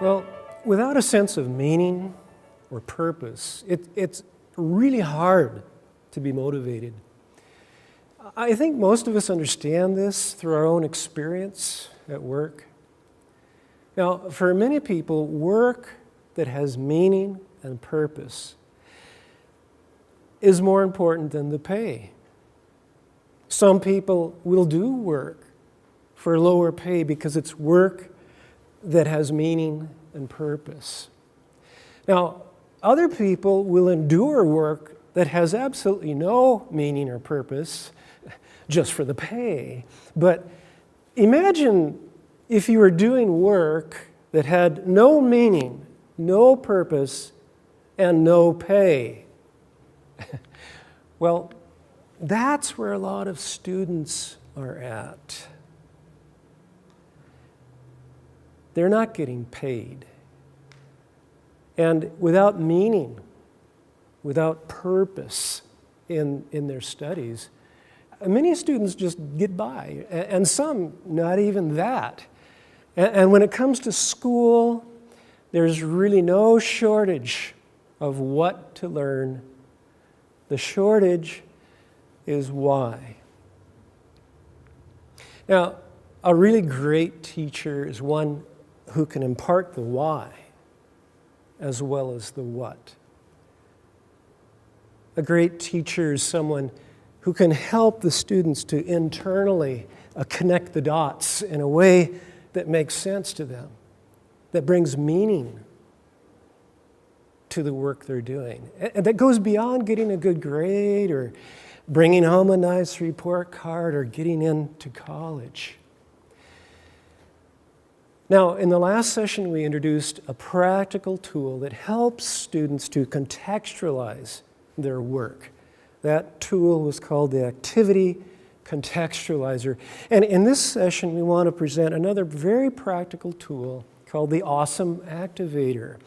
Well, without a sense of meaning or purpose, it's really hard to be motivated. I think most of us understand this through our own experience at work. Now, for many people, work that has meaning and purpose is more important than the pay. Some people will do work for lower pay because it's work that has meaning and purpose. Now, other people will endure work that has absolutely no meaning or purpose just for the pay. But imagine if you were doing work that had no meaning, no purpose, and no pay. Well, that's where a lot of students are at. They're not getting paid. And without meaning, without purpose in their studies, many students just get by, and some not even that. And when it comes to school, there's really no shortage of what to learn. The shortage is why. Now, a really great teacher is one who can impart the why as well as the what. A great teacher is someone who can help the students to internally connect the dots in a way that makes sense to them, that brings meaning to the work they're doing, and that goes beyond getting a good grade or bringing home a nice report card or getting into college. Now, in the last session, we introduced a practical tool that helps students to contextualize their work. That tool was called the Activity Contextualizer. And in this session, we want to present another very practical tool called the Awesome Activator.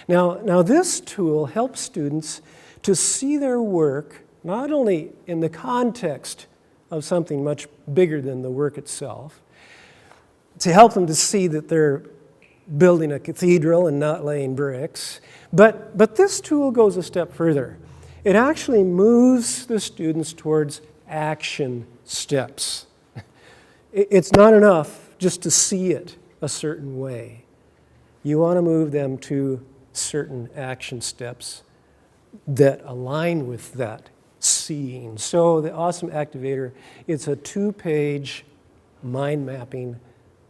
Now this tool helps students to see their work not only in the context of something much bigger than the work itself, to help them to see that they're building a cathedral and not laying bricks, but this tool goes a step further. It actually moves the students towards action steps. It's not enough just to see it a certain way. You want to move them to certain action steps that align with that seeing. So the Awesome Activator, it's a 2-page mind mapping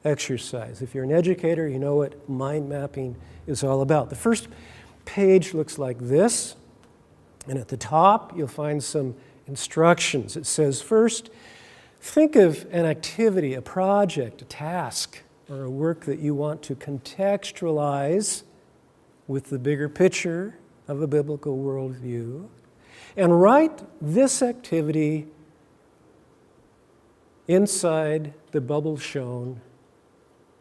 exercise. If you're an educator, you know what mind mapping is all about. The first page looks like this, and at the top you'll find some instructions. It says, first, think of an activity, a project, a task, or a work that you want to contextualize with the bigger picture of a biblical worldview, and write this activity inside the bubble shown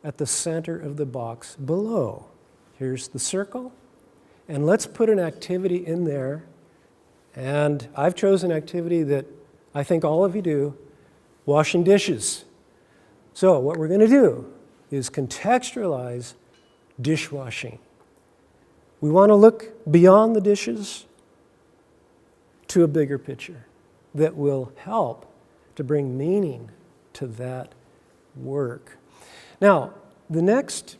at the center of the box below. Here's the circle, and let's put an activity in there. And I've chosen an activity that I think all of you do, washing dishes. So what we're going to do is contextualize dishwashing. We want to look beyond the dishes to a bigger picture that will help to bring meaning to that work. Now, the next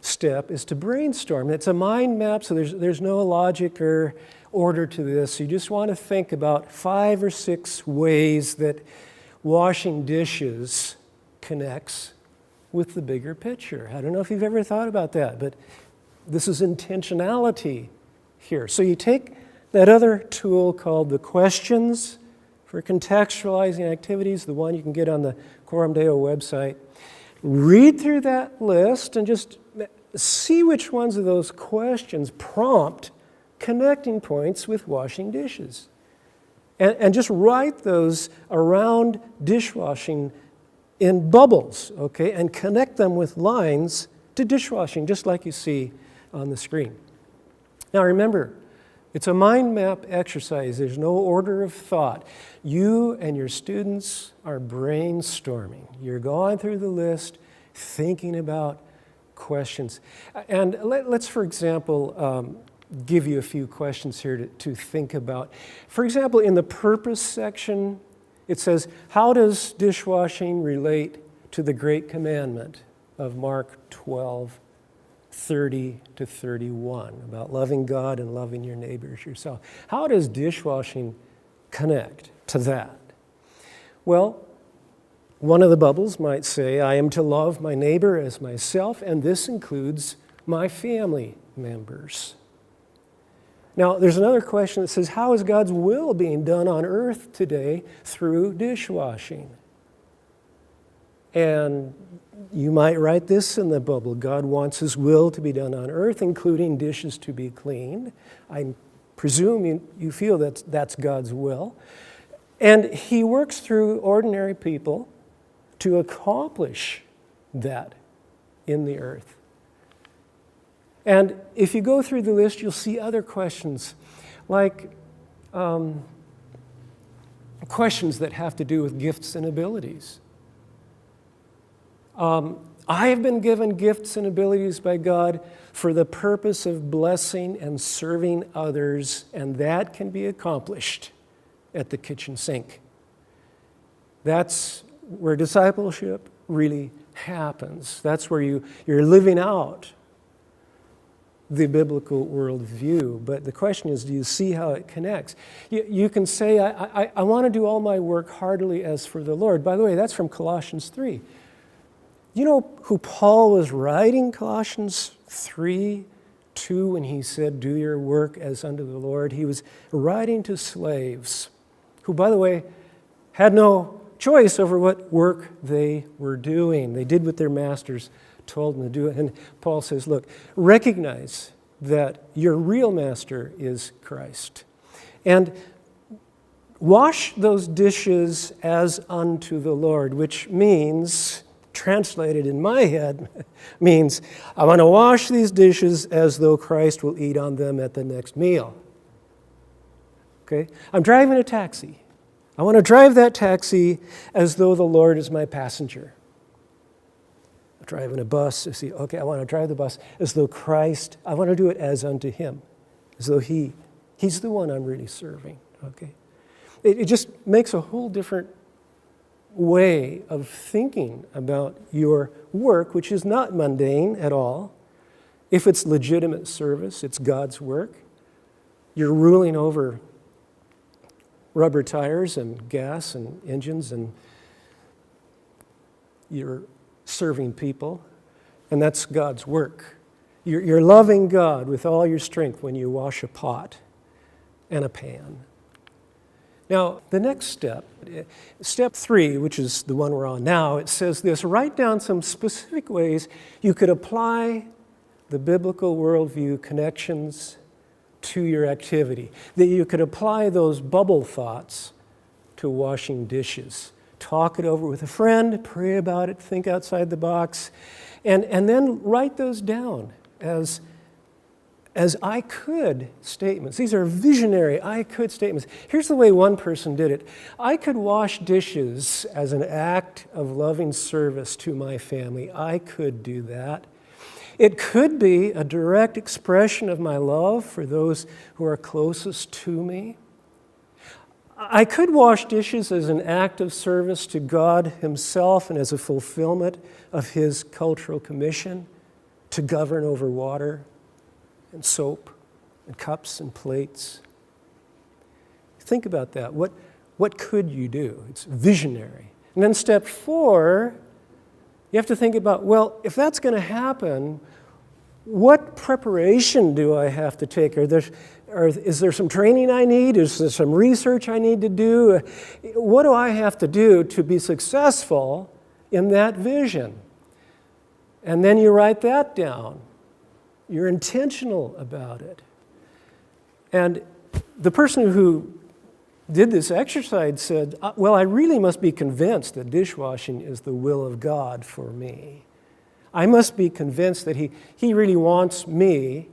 step is to brainstorm. It's a mind map, so there's no logic or order to this. You just want to think about 5 or 6 ways that washing dishes connects with the bigger picture. I don't know if you've ever thought about that, but this is intentionality here. So you take that other tool called the questions for contextualizing activities, the one you can get on the Coram Deo website. Read through that list and just see which ones of those questions prompt connecting points with washing dishes. And just write those around dishwashing in bubbles, okay? And connect them with lines to dishwashing, just like you see on the screen. Now remember, it's a mind map exercise. There's no order of thought. You and your students are brainstorming. You're going through the list, thinking about questions. And let's, for example, give you a few questions here to think about. For example, in the purpose section, it says, how does dishwashing relate to the great commandment of Mark 12:30-31, about loving God and loving your neighbor as yourself? How does dishwashing connect to that? Well, one of the bubbles might say, I am to love my neighbor as myself, and this includes my family members. Now, there's another question that says, how is God's will being done on earth today through dishwashing? And you might write this in the bubble. God wants his will to be done on earth, including dishes to be cleaned. I presume you feel that that's God's will. And he works through ordinary people to accomplish that in the earth. And if you go through the list, you'll see other questions, like questions that have to do with gifts and abilities. I have been given gifts and abilities by God for the purpose of blessing and serving others, and that can be accomplished at the kitchen sink. That's where discipleship really happens. That's where you're living out the biblical worldview. But the question is, do you see how it connects? You can say, I want to do all my work heartily as for the Lord. By the way, that's from Colossians 3. You know who Paul was writing Colossians 3:2 when he said, do your work as unto the Lord? He was writing to slaves who, by the way, had no choice over what work they were doing. They did what their masters told them to do. And Paul says, look, recognize that your real master is Christ. And wash those dishes as unto the Lord, which means, translated in my head, means I want to wash these dishes as though Christ will eat on them at the next meal. Okay? I'm driving a taxi. I want to drive that taxi as though the Lord is my passenger. I'm driving a bus. I see, okay, I want to drive the bus as though Christ, I want to do it as unto him, as though he's the one I'm really serving. Okay? It just makes a whole different way of thinking about your work, which is not mundane at all. If it's legitimate service, it's God's work. You're ruling over rubber tires and gas and engines, and you're serving people, and that's God's work. You're loving God with all your strength when you wash a pot and a pan. Now, the next step, step 3, which is the one we're on now, it says this: write down some specific ways you could apply the biblical worldview connections to your activity, that you could apply those bubble thoughts to washing dishes. Talk it over with a friend, pray about it, think outside the box, and then write those down as I could statements. These are visionary I could statements. Here's the way one person did it. I could wash dishes as an act of loving service to my family. I could do that. It could be a direct expression of my love for those who are closest to me. I could wash dishes as an act of service to God himself and as a fulfillment of his cultural commission to govern over water and soap and cups and plates. Think about that. What could you do? It's visionary. And then step 4, you have to think about, well, if that's going to happen, what preparation do I have to take? Is there some training I need? Is there some research I need to do? What do I have to do to be successful in that vision? And then you write that down. You're intentional about it. And the person who did this exercise said, well, I really must be convinced that dishwashing is the will of God for me. I must be convinced that he really wants me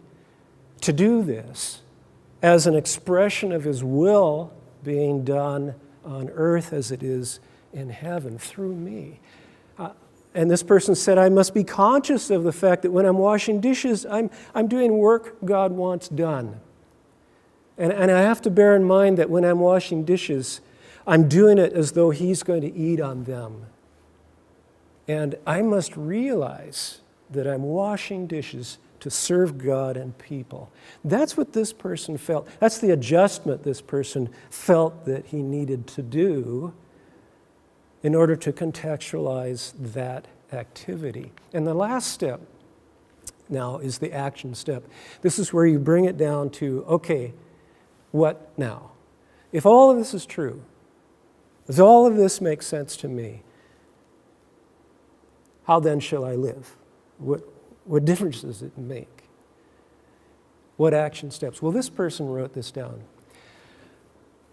to do this as an expression of his will being done on earth as it is in heaven through me. And this person said, I must be conscious of the fact that when I'm washing dishes, I'm doing work God wants done. And I have to bear in mind that when I'm washing dishes, I'm doing it as though He's going to eat on them. And I must realize that I'm washing dishes to serve God and people. That's what this person felt. That's the adjustment this person felt that he needed to do in order to contextualize that activity. And the last step now is the action step. This is where you bring it down to, okay, what now? If all of this is true, if all of this makes sense to me, how then shall I live? What difference does it make? What action steps? Well, this person wrote this down.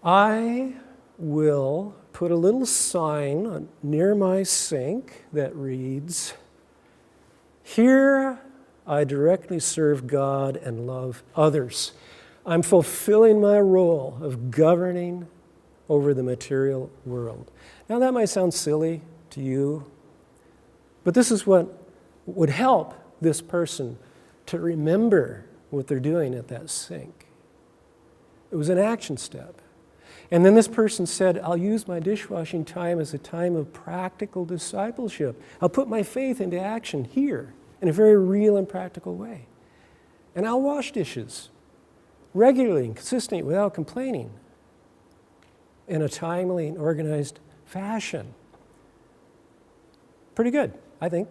I will put a little sign near my sink that reads, "Here I directly serve God and love others. I'm fulfilling my role of governing over the material world." Now that might sound silly to you, but this is what would help this person to remember what they're doing at that sink. It was an action step. And then this person said, I'll use my dishwashing time as a time of practical discipleship. I'll put my faith into action here in a very real and practical way. And I'll wash dishes regularly and consistently without complaining in a timely and organized fashion. Pretty good, I think.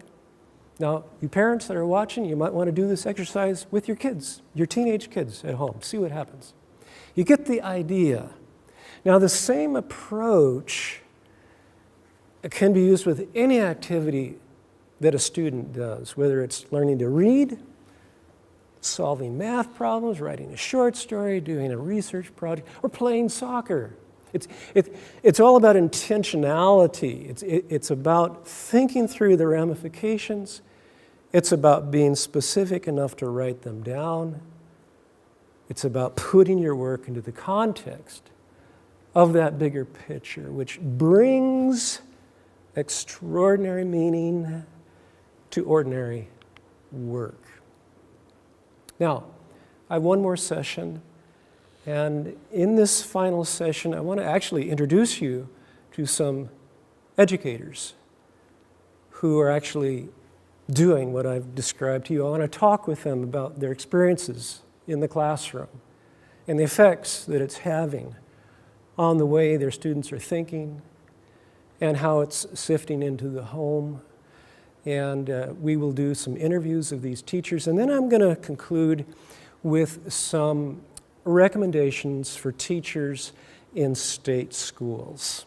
Now, you parents that are watching, you might want to do this exercise with your kids, your teenage kids at home. See what happens. You get the idea. Now, the same approach can be used with any activity that a student does, whether it's learning to read, solving math problems, writing a short story, doing a research project, or playing soccer. It's all about intentionality. It's about thinking through the ramifications. It's about being specific enough to write them down. It's about putting your work into the context of that bigger picture, which brings extraordinary meaning to ordinary work. Now, I have one more session. And in this final session, I want to actually introduce you to some educators who are actually doing what I've described to you. I want to talk with them about their experiences in the classroom and the effects that it's having on the way their students are thinking and how it's sifting into the home. And we will do some interviews of these teachers. And then I'm going to conclude with some recommendations for teachers in state schools.